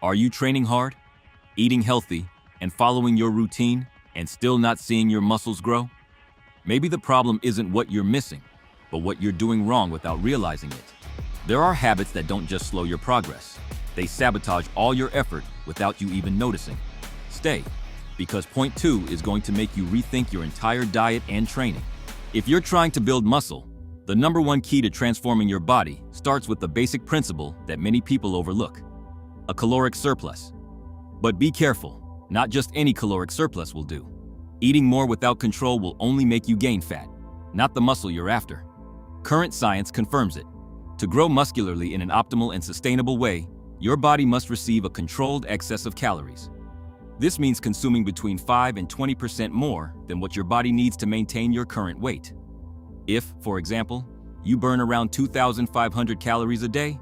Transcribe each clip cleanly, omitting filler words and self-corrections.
Are you training hard, eating healthy, and following your routine, and still not seeing your muscles grow? Maybe the problem isn't what you're missing, but what you're doing wrong without realizing it. There are habits that don't just slow your progress. They sabotage all your effort without you even noticing. Stay, because point 2 is going to make you rethink your entire diet and training. If you're trying to build muscle, the number one key to transforming your body starts with the basic principle that many people overlook: a caloric surplus. But be careful, not just any caloric surplus will do. Eating more without control will only make you gain fat, not the muscle you're after. Current science confirms it. To grow muscularly in an optimal and sustainable way, your body must receive a controlled excess of calories. This means consuming between 5 and 20% more than what your body needs to maintain your current weight. If, for example, you burn around 2,500 calories a day,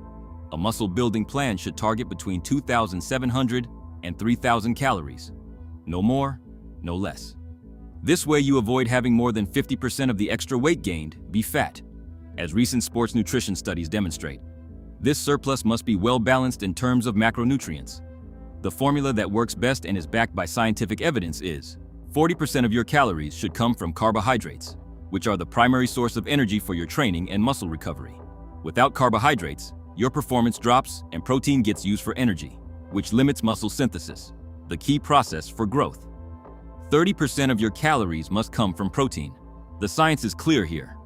a muscle-building plan should target between 2,700 and 3,000 calories. No more, no less. This way you avoid having more than 50% of the extra weight gained be fat, as recent sports nutrition studies demonstrate. This surplus must be well-balanced in terms of macronutrients. The formula that works best and is backed by scientific evidence is 40% of your calories should come from carbohydrates, which are the primary source of energy for your training and muscle recovery. Without carbohydrates, your performance drops and protein gets used for energy, which limits muscle synthesis, the key process for growth. 30% of your calories must come from protein. The science is clear here.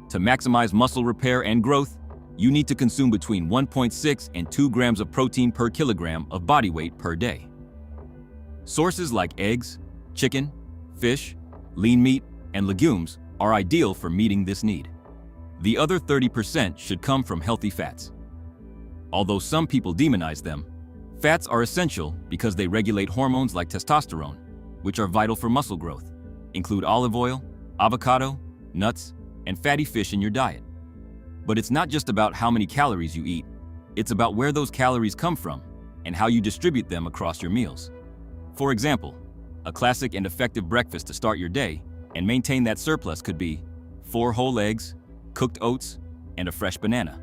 To maximize muscle repair and growth, you need to consume between 1.6 and 2 grams of protein per kilogram of body weight per day. Sources like eggs, chicken, fish, lean meat, and legumes are ideal for meeting this need. The other 30% should come from healthy fats. Although some people demonize them, fats are essential because they regulate hormones like testosterone, which are vital for muscle growth. Include olive oil, avocado, nuts, and fatty fish in your diet. But it's not just about how many calories you eat, it's about where those calories come from and how you distribute them across your meals. For example, a classic and effective breakfast to start your day and maintain that surplus could be 4 whole eggs, cooked oats, and a fresh banana.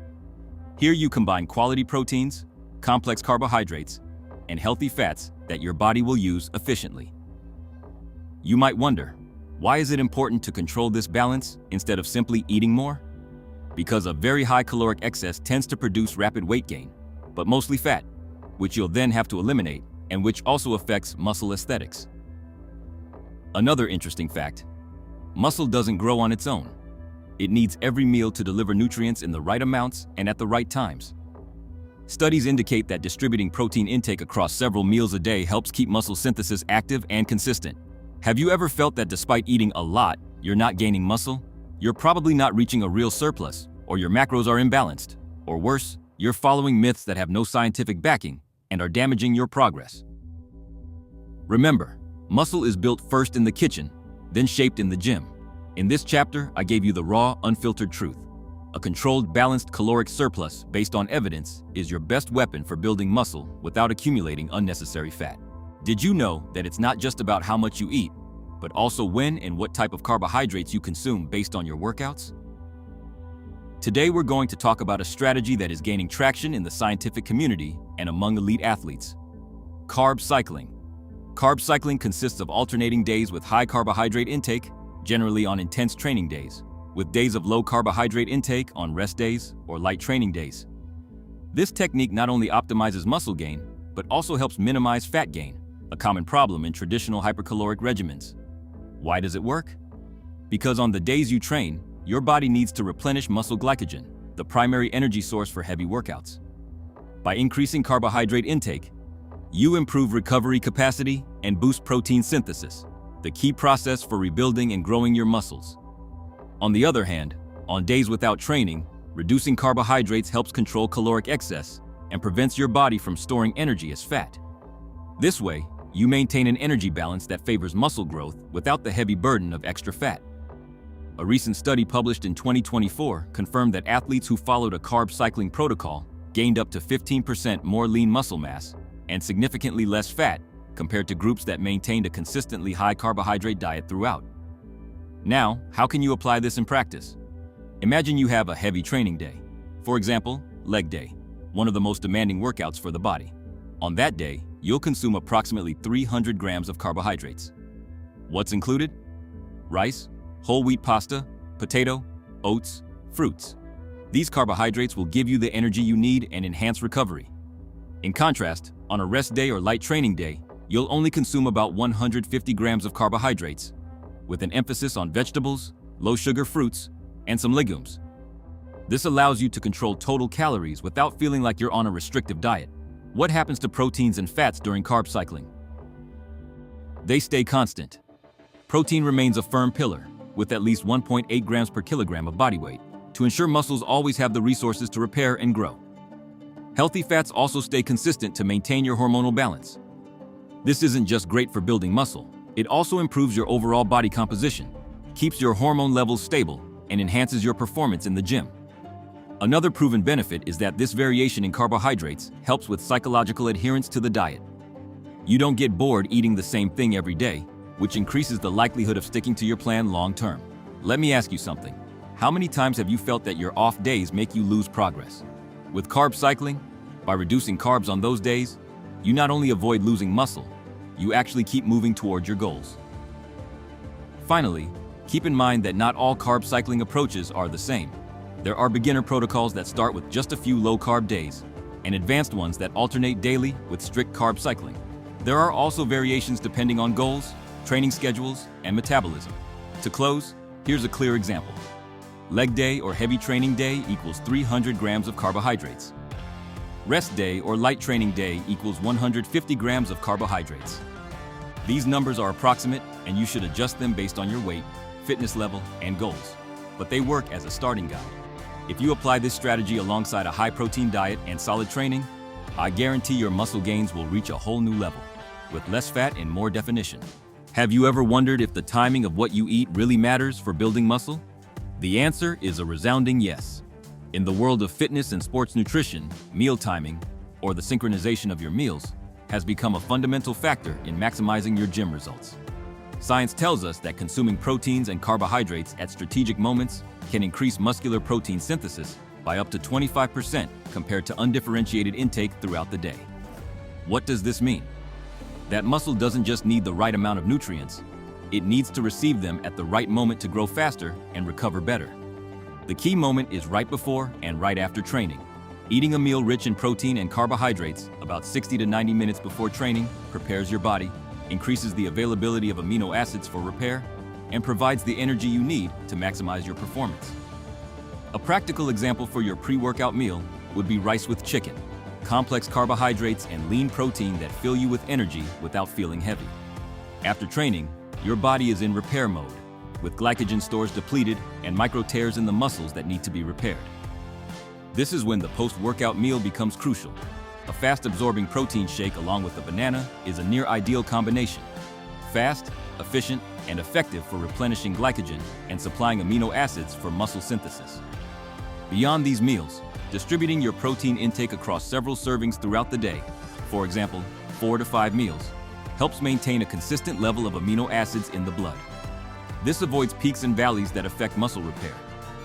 Here you combine quality proteins, complex carbohydrates, and healthy fats that your body will use efficiently. You might wonder, why is it important to control this balance instead of simply eating more? Because a very high caloric excess tends to produce rapid weight gain, but mostly fat, which you'll then have to eliminate and which also affects muscle aesthetics. Another interesting fact: muscle doesn't grow on its own. It needs every meal to deliver nutrients in the right amounts and at the right times. Studies indicate that distributing protein intake across several meals a day helps keep muscle synthesis active and consistent. Have you ever felt that despite eating a lot, you're not gaining muscle? You're probably not reaching a real surplus, or your macros are imbalanced. Or worse, you're following myths that have no scientific backing and are damaging your progress. Remember, muscle is built first in the kitchen, then shaped in the gym. In this chapter, I gave you the raw, unfiltered truth. A controlled, balanced caloric surplus based on evidence is your best weapon for building muscle without accumulating unnecessary fat. Did you know that it's not just about how much you eat, but also when and what type of carbohydrates you consume based on your workouts? Today we're going to talk about a strategy that is gaining traction in the scientific community and among elite athletes: carb cycling. Carb cycling consists of alternating days with high carbohydrate intake, generally on intense training days, with days of low carbohydrate intake on rest days or light training days. This technique not only optimizes muscle gain, but also helps minimize fat gain, a common problem in traditional hypercaloric regimens. Why does it work? Because on the days you train, your body needs to replenish muscle glycogen, the primary energy source for heavy workouts. By increasing carbohydrate intake, you improve recovery capacity and boost protein synthesis, the key process for rebuilding and growing your muscles. On the other hand, on days without training, reducing carbohydrates helps control caloric excess and prevents your body from storing energy as fat. This way, you maintain an energy balance that favors muscle growth without the heavy burden of extra fat. A recent study published in 2024 confirmed that athletes who followed a carb cycling protocol gained up to 15% more lean muscle mass and significantly less fat compared to groups that maintained a consistently high carbohydrate diet throughout. Now, how can you apply this in practice? Imagine you have a heavy training day. For example, leg day, one of the most demanding workouts for the body. On that day, you'll consume approximately 300 grams of carbohydrates. What's included? Rice, whole wheat pasta, potato, oats, fruits. These carbohydrates will give you the energy you need and enhance recovery. In contrast, on a rest day or light training day, you'll only consume about 150 grams of carbohydrates, with an emphasis on vegetables, low-sugar fruits, and some legumes. This allows you to control total calories without feeling like you're on a restrictive diet. What happens to proteins and fats during carb cycling? They stay constant. Protein remains a firm pillar, with at least 1.8 grams per kilogram of body weight, to ensure muscles always have the resources to repair and grow. Healthy fats also stay consistent to maintain your hormonal balance. This isn't just great for building muscle, it also improves your overall body composition, keeps your hormone levels stable, and enhances your performance in the gym. Another proven benefit is that this variation in carbohydrates helps with psychological adherence to the diet. You don't get bored eating the same thing every day, which increases the likelihood of sticking to your plan long term. Let me ask you something. How many times have you felt that your off days make you lose progress? With carb cycling, by reducing carbs on those days, you not only avoid losing muscle, you actually keep moving toward your goals. Finally, keep in mind that not all carb cycling approaches are the same. There are beginner protocols that start with just a few low-carb days, and advanced ones that alternate daily with strict carb cycling. There are also variations depending on goals, training schedules, and metabolism. To close, here's a clear example. Leg day or heavy training day equals 300 grams of carbohydrates. Rest day or light training day equals 150 grams of carbohydrates. These numbers are approximate, and you should adjust them based on your weight, fitness level, and goals. But they work as a starting guide. If you apply this strategy alongside a high-protein diet and solid training, I guarantee your muscle gains will reach a whole new level, with less fat and more definition. Have you ever wondered if the timing of what you eat really matters for building muscle? The answer is a resounding yes. In the world of fitness and sports nutrition, meal timing, or the synchronization of your meals, has become a fundamental factor in maximizing your gym results. Science tells us that consuming proteins and carbohydrates at strategic moments can increase muscular protein synthesis by up to 25% compared to undifferentiated intake throughout the day. What does this mean? That muscle doesn't just need the right amount of nutrients, it needs to receive them at the right moment to grow faster and recover better. The key moment is right before and right after training. Eating a meal rich in protein and carbohydrates about 60 to 90 minutes before training prepares your body, increases the availability of amino acids for repair, and provides the energy you need to maximize your performance. A practical example for your pre-workout meal would be rice with chicken, complex carbohydrates and lean protein that fill you with energy without feeling heavy. After training, your body is in repair mode, with glycogen stores depleted and micro tears in the muscles that need to be repaired. This is when the post-workout meal becomes crucial. A fast-absorbing protein shake along with a banana is a near-ideal combination. Fast, efficient, and effective for replenishing glycogen and supplying amino acids for muscle synthesis. Beyond these meals, distributing your protein intake across several servings throughout the day, for example, 4 to 5 meals, helps maintain a consistent level of amino acids in the blood. This avoids peaks and valleys that affect muscle repair.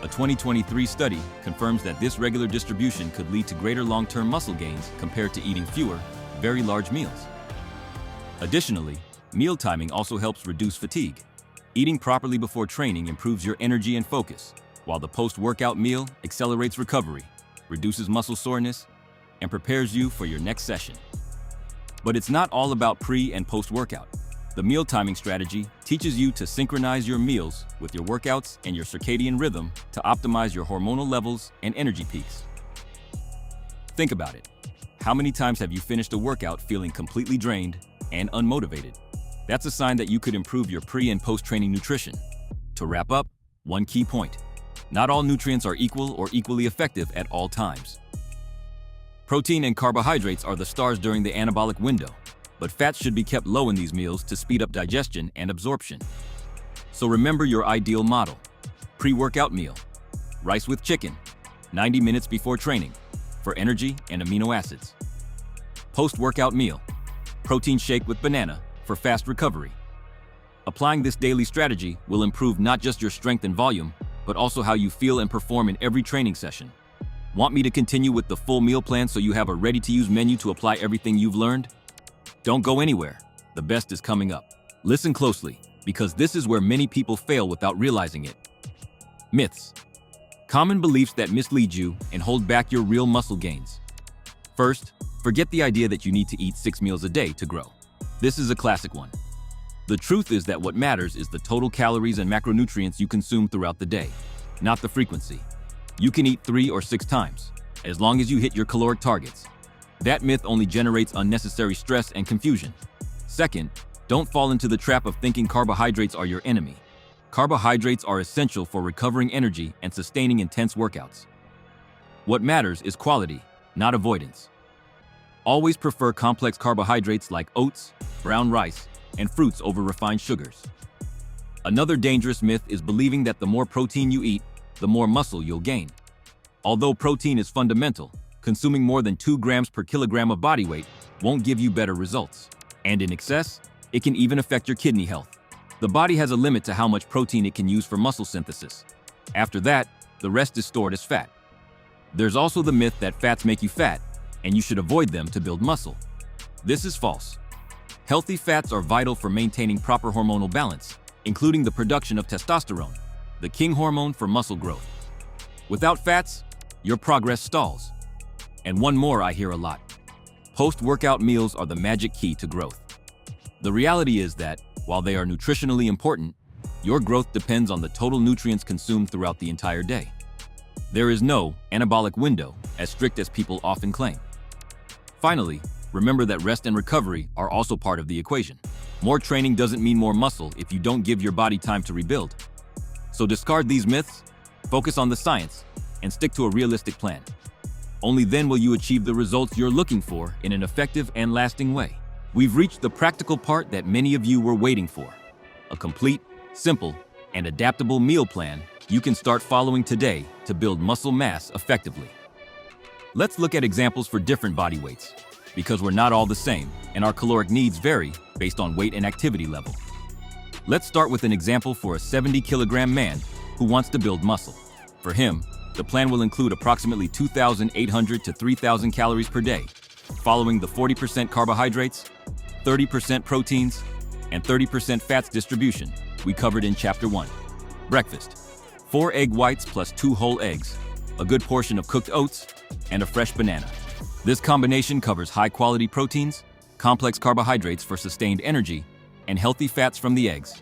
A 2023 study confirms that this regular distribution could lead to greater long-term muscle gains compared to eating fewer, very large meals. Additionally, meal timing also helps reduce fatigue. Eating properly before training improves your energy and focus, while the post-workout meal accelerates recovery, reduces muscle soreness, and prepares you for your next session. But it's not all about pre- and post-workout. The meal timing strategy teaches you to synchronize your meals with your workouts and your circadian rhythm to optimize your hormonal levels and energy peaks. Think about it. How many times have you finished a workout feeling completely drained and unmotivated? That's a sign that you could improve your pre- and post-training nutrition. To wrap up, one key point. Not all nutrients are equal or equally effective at all times. Protein and carbohydrates are the stars during the anabolic window, but fats should be kept low in these meals to speed up digestion and absorption. So remember your ideal model. Pre-workout meal. Rice with chicken, 90 minutes before training, for energy and amino acids. Post-workout meal. Protein shake with banana, for fast recovery. Applying this daily strategy will improve not just your strength and volume, but also how you feel and perform in every training session. Want me to continue with the full meal plan so you have a ready-to-use menu to apply everything you've learned? Don't go anywhere. The best is coming up. Listen closely, because this is where many people fail without realizing it. Myths. Common beliefs that mislead you and hold back your real muscle gains. First, forget the idea that you need to eat 6 meals a day to grow. This is a classic one. The truth is that what matters is the total calories and macronutrients you consume throughout the day, not the frequency. You can eat 3 or 6 times, as long as you hit your caloric targets. That myth only generates unnecessary stress and confusion. Second, don't fall into the trap of thinking carbohydrates are your enemy. Carbohydrates are essential for recovering energy and sustaining intense workouts. What matters is quality, not avoidance. Always prefer complex carbohydrates like oats, brown rice, and fruits over refined sugars. Another dangerous myth is believing that the more protein you eat, the more muscle you'll gain. Although protein is fundamental, consuming more than 2 grams per kilogram of body weight won't give you better results. And in excess, it can even affect your kidney health. The body has a limit to how much protein it can use for muscle synthesis. After that, the rest is stored as fat. There's also the myth that fats make you fat, and you should avoid them to build muscle. This is false. Healthy fats are vital for maintaining proper hormonal balance, including the production of testosterone, the king hormone for muscle growth. Without fats, your progress stalls. And one more I hear a lot. Post-workout meals are the magic key to growth. The reality is that, while they are nutritionally important, your growth depends on the total nutrients consumed throughout the entire day. There is no anabolic window, as strict as people often claim. Finally, remember that rest and recovery are also part of the equation. More training doesn't mean more muscle if you don't give your body time to rebuild. So discard these myths, focus on the science, and stick to a realistic plan. Only then will you achieve the results you're looking for in an effective and lasting way. We've reached the practical part that many of you were waiting for. A complete, simple, and adaptable meal plan you can start following today to build muscle mass effectively. Let's look at examples for different body weights, because we're not all the same and our caloric needs vary based on weight and activity level. Let's start with an example for a 70-kilogram man who wants to build muscle. For him, the plan will include approximately 2,800 to 3,000 calories per day, following the 40% carbohydrates, 30% proteins, and 30% fats distribution we covered in Chapter 1. Breakfast: 4 egg whites plus 2 whole eggs, a good portion of cooked oats, and a fresh banana. This combination covers high-quality proteins, complex carbohydrates for sustained energy, and healthy fats from the eggs.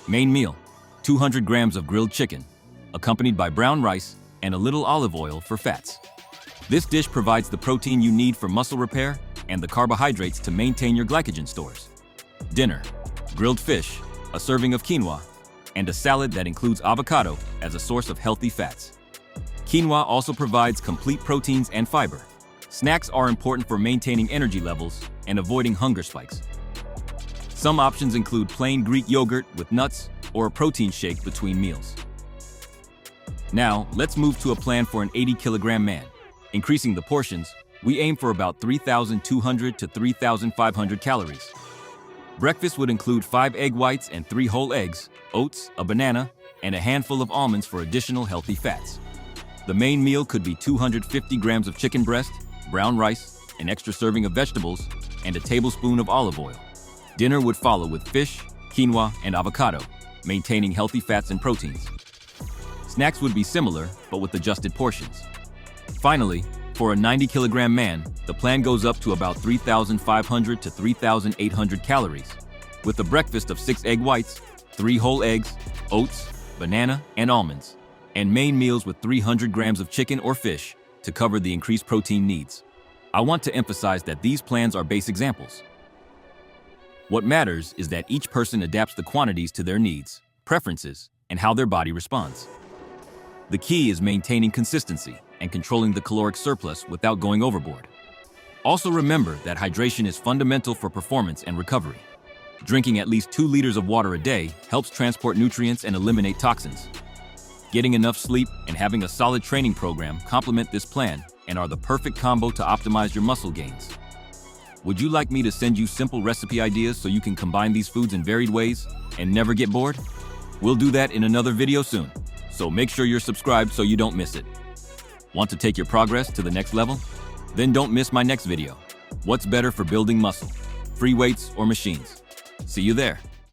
Main meal: 200 grams of grilled chicken, accompanied by brown rice and a little olive oil for fats. This dish provides the protein you need for muscle repair and the carbohydrates to maintain your glycogen stores. Dinner: grilled fish, a serving of quinoa, and a salad that includes avocado as a source of healthy fats. Quinoa also provides complete proteins and fiber. Snacks are important for maintaining energy levels and avoiding hunger spikes. Some options include plain Greek yogurt with nuts or a protein shake between meals. Now, let's move to a plan for an 80-kilogram man. Increasing the portions, we aim for about 3,200 to 3,500 calories. Breakfast would include 5 egg whites and 3 whole eggs, oats, a banana, and a handful of almonds for additional healthy fats. The main meal could be 250 grams of chicken breast, brown rice, an extra serving of vegetables, and a tablespoon of olive oil. Dinner would follow with fish, quinoa, and avocado, maintaining healthy fats and proteins. Snacks would be similar, but with adjusted portions. Finally, for a 90-kilogram man, the plan goes up to about 3,500 to 3,800 calories, with a breakfast of 6 egg whites, 3 whole eggs, oats, banana, and almonds, and main meals with 300 grams of chicken or fish to cover the increased protein needs. I want to emphasize that these plans are base examples. What matters is that each person adapts the quantities to their needs, preferences, and how their body responds. The key is maintaining consistency and controlling the caloric surplus without going overboard. Also remember that hydration is fundamental for performance and recovery. Drinking at least 2 liters of water a day helps transport nutrients and eliminate toxins. Getting enough sleep and having a solid training program complement this plan and are the perfect combo to optimize your muscle gains. Would you like me to send you simple recipe ideas so you can combine these foods in varied ways and never get bored? We'll do that in another video soon, so make sure you're subscribed so you don't miss it. Want to take your progress to the next level? Then don't miss my next video. What's better for building muscle? Free weights or machines? See you there.